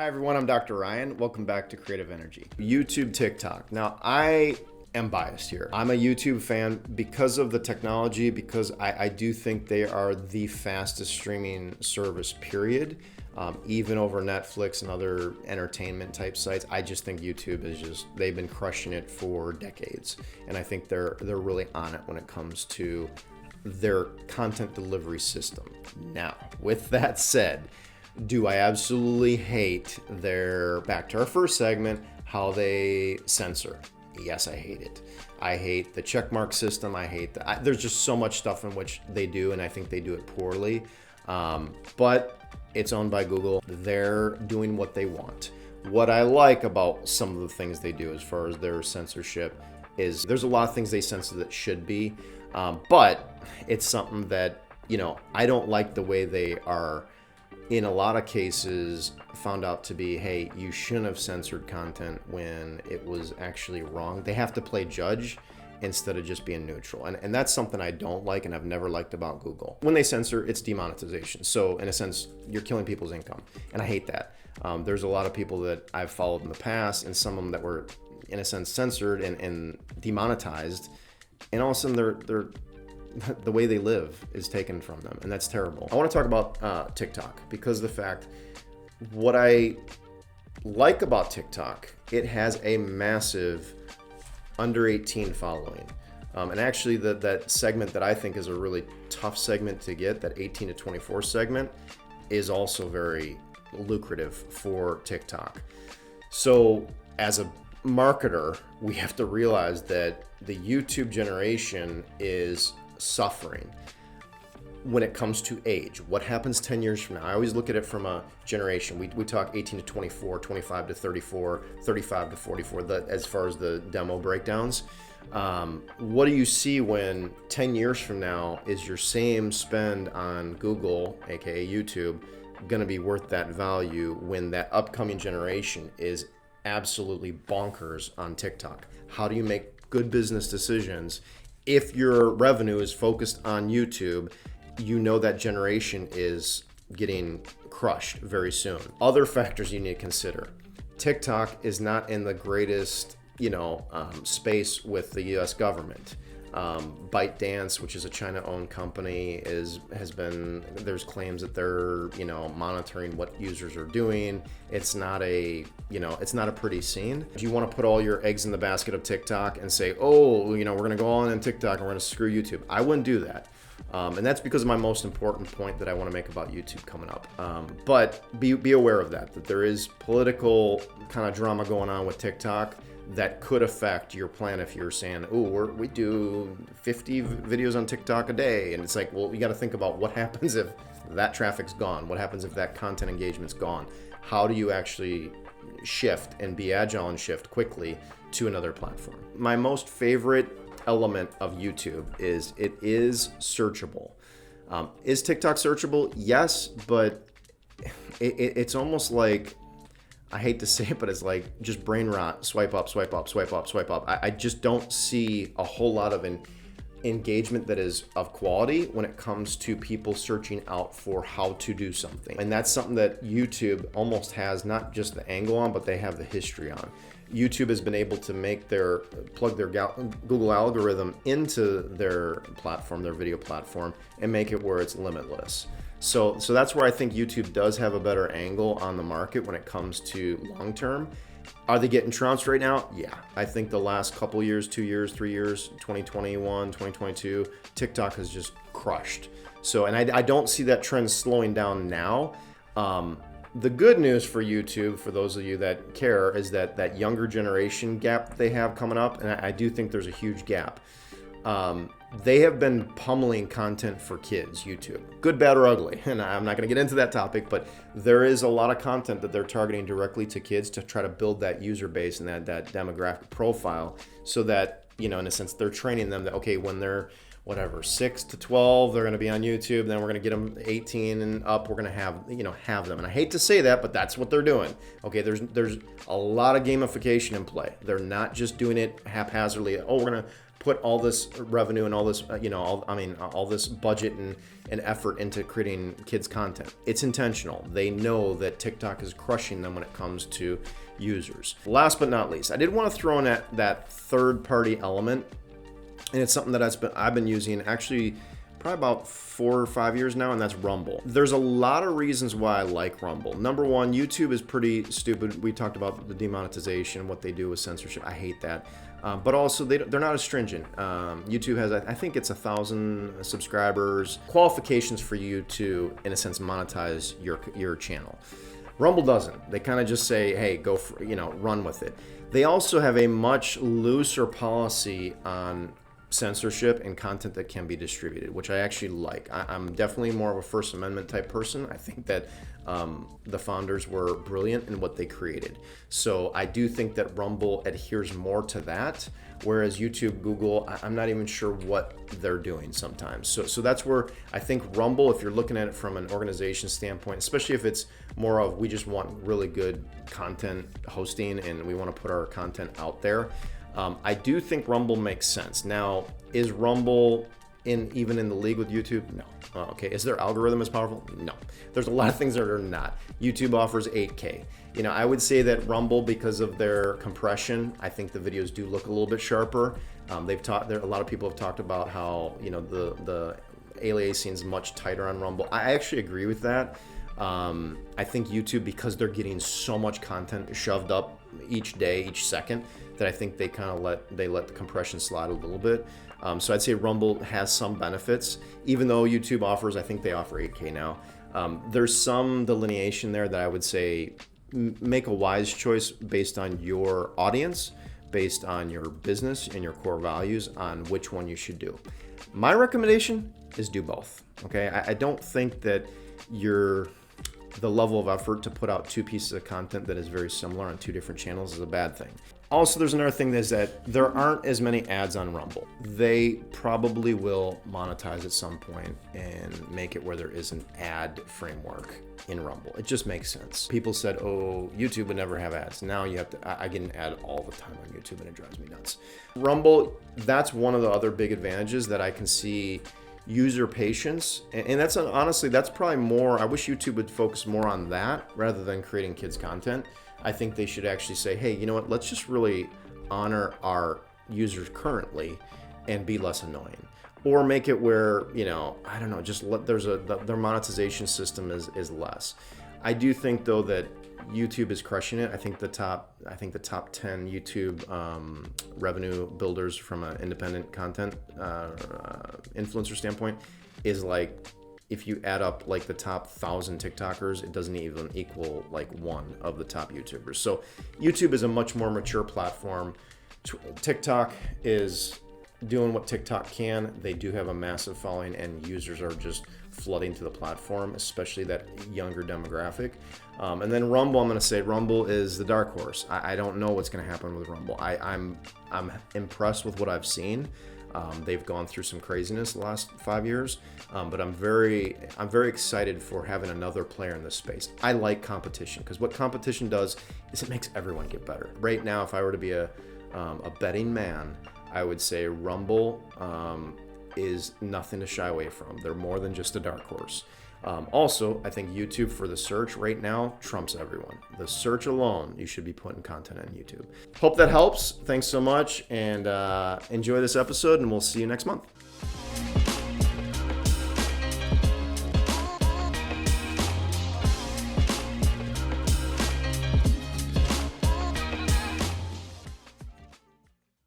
Hi everyone, I'm Dr. Ryan. Welcome back to Creative Energy. YouTube, TikTok. Now I am biased here. I'm a YouTube fan because of the technology, because I do think they are the fastest streaming service, period. Even over Netflix and other entertainment type sites. I just think YouTube is they've been crushing it for decades. And I think they're really on it when it comes to their content delivery system. Now, with that said, do I absolutely hate back to our first segment, how they censor? Yes, I hate it. I hate the checkmark system. I hate there's just so much stuff in which they do, and I think they do it poorly. But it's owned by Google. They're doing what they want. What I like about some of the things they do as far as their censorship is there's a lot of things they censor that should be, but it's something that, I don't like the way they are, in a lot of cases, found out to be, hey, you shouldn't have censored content when it was actually wrong. They have to play judge instead of just being neutral. And that's something I don't like and I've never liked about Google. When they censor, it's demonetization. So in a sense, you're killing people's income. And I hate that. There's a lot of people that I've followed in the past, and some of them that were, in a sense, censored and demonetized. And all of a sudden, they're the way they live is taken from them, and that's terrible. I want to talk about TikTok because of the fact, what I like about TikTok, it has a massive under 18 following. And actually that segment that I think is a really tough segment to get, that 18 to 24 segment, is also very lucrative for TikTok. So as a marketer, we have to realize that the YouTube generation is suffering when it comes to age. What happens 10 years from now? I always look at it from a generation. We talk 18 to 24, 25 to 34, 35 to 44, as far as the demo breakdowns. What do you see when 10 years from now is your same spend on Google, aka YouTube, going to be worth that value when that upcoming generation is absolutely bonkers on TikTok? How do you make good business decisions if your revenue is focused on YouTube? That generation is getting crushed very soon. Other factors you need to consider. TikTok is not in the greatest, space with the US government. ByteDance, which is a China-owned company, there's claims that they're, monitoring what users are doing. It's not a pretty scene. Do you want to put all your eggs in the basket of TikTok and say, we're going to go on in TikTok and we're going to screw YouTube? I wouldn't do that. And that's because of my most important point that I want to make about YouTube coming up. But be aware of that there is political kind of drama going on with TikTok that could affect your plan if you're saying, we do 50 videos on TikTok a day. And it's like, well, you got to think about what happens if that traffic's gone? What happens if that content engagement's gone? How do you actually shift and be agile and shift quickly to another platform? My most favorite element of YouTube is it is searchable. Is TikTok searchable? Yes, but it's almost like, I hate to say it, but it's like just brain rot. Swipe up, swipe up, swipe up, swipe up. I just don't see a whole lot of engagement that is of quality when it comes to people searching out for how to do something. And that's something that YouTube almost has not just the angle on, but they have the history on. YouTube has been able to plug their Google algorithm into their platform, their video platform, and make it where it's limitless. So that's where I think YouTube does have a better angle on the market when it comes to long term. Are they getting trounced right now? Yeah. I think the last couple years, 2 years, 3 years, 2021, 2022, TikTok has just crushed. So, and I don't see that trend slowing down now. The good news for YouTube, for those of you that care, is that younger generation gap they have coming up, and I do think there's a huge gap. They have been pummeling content for kids, YouTube. Good, bad, or ugly. And I'm not going to get into that topic, but there is a lot of content that they're targeting directly to kids to try to build that user base and that demographic profile so that, in a sense, they're training them that, okay, when they're 6 to 12, they're going to be on YouTube. Then we're going to get them 18 and up. We're going to have them. And I hate to say that, but that's what they're doing. Okay, there's a lot of gamification in play. They're not just doing it haphazardly. We're going to put all this revenue and all this, all this budget and effort into creating kids content. It's intentional. They know that TikTok is crushing them when it comes to users. Last but not least, I did want to throw in that third-party element, and it's something that I've been using actually probably about 4 or 5 years now, and that's Rumble. There's a lot of reasons why I like Rumble. Number one, YouTube is pretty stupid. We talked about the demonetization, what they do with censorship. I hate that. But also, they're not as stringent. YouTube has, I think it's 1,000 subscribers, qualifications for you to, in a sense, monetize your channel. Rumble doesn't. They kind of just say, hey, go for, run with it. They also have a much looser policy on censorship and content that can be distributed, which I actually like. I'm definitely more of a First Amendment type person. I think that the founders were brilliant in what they created. So I do think that Rumble adheres more to that, whereas YouTube, Google, I'm not even sure what they're doing sometimes. So that's where I think Rumble, if you're looking at it from an organization standpoint, especially if it's more of we just want really good content hosting and we want to put our content out there, I do think Rumble makes sense. Now, is Rumble even in the league with YouTube? No. Okay. Is their algorithm as powerful? No. There's a lot of things that are not. YouTube offers 8K. I would say that Rumble, because of their compression, I think the videos do look a little bit sharper. A lot of people have talked about how the aliasing is much tighter on Rumble. I actually agree with that. I think YouTube, because they're getting so much content shoved up each day, each second, that I think they kind of let the compression slide a little bit. So I'd say Rumble has some benefits, even though YouTube offers, I think they offer 8K now. There's some delineation there that I would say make a wise choice based on your audience, based on your business and your core values on which one you should do. My recommendation is do both. Okay, I don't think that the level of effort to put out 2 pieces of content that is very similar on 2 different channels is a bad thing. Also, there's another thing is that there aren't as many ads on Rumble. They probably will monetize at some point and make it where there is an ad framework in Rumble. It just makes sense. People said, oh, YouTube would never have ads. Now I get an ad all the time on YouTube and it drives me nuts. Rumble, that's one of the other big advantages that I can see. User patience, and that's honestly, that's probably more, I wish YouTube would focus more on that rather than creating kids content. I think they should actually say, hey, you know what, let's just really honor our users currently and be less annoying, or make it where, I don't know, just their monetization system is less. I do think though that YouTube is crushing it. I think the top 10 YouTube revenue builders from an independent content influencer standpoint is like, if you add up like the top 1,000 TikTokers, it doesn't even equal like one of the top YouTubers. So YouTube is a much more mature platform. TikTok is doing what TikTok can. They do have a massive following and users are just flooding to the platform, especially that younger demographic. And then Rumble, I'm going to say Rumble is the dark horse. I don't know what's going to happen with Rumble. I'm impressed with what I've seen. They've gone through some craziness the last 5 years, but I'm very excited for having another player in this space. I like competition because what competition does is it makes everyone get better. Right now, if I were to be a betting man, I would say Rumble is nothing to shy away from. They're more than just a dark horse. Also, I think YouTube for the search right now trumps everyone. The search alone, you should be putting content on YouTube. Hope that helps. Thanks so much, and enjoy this episode, and we'll see you next month.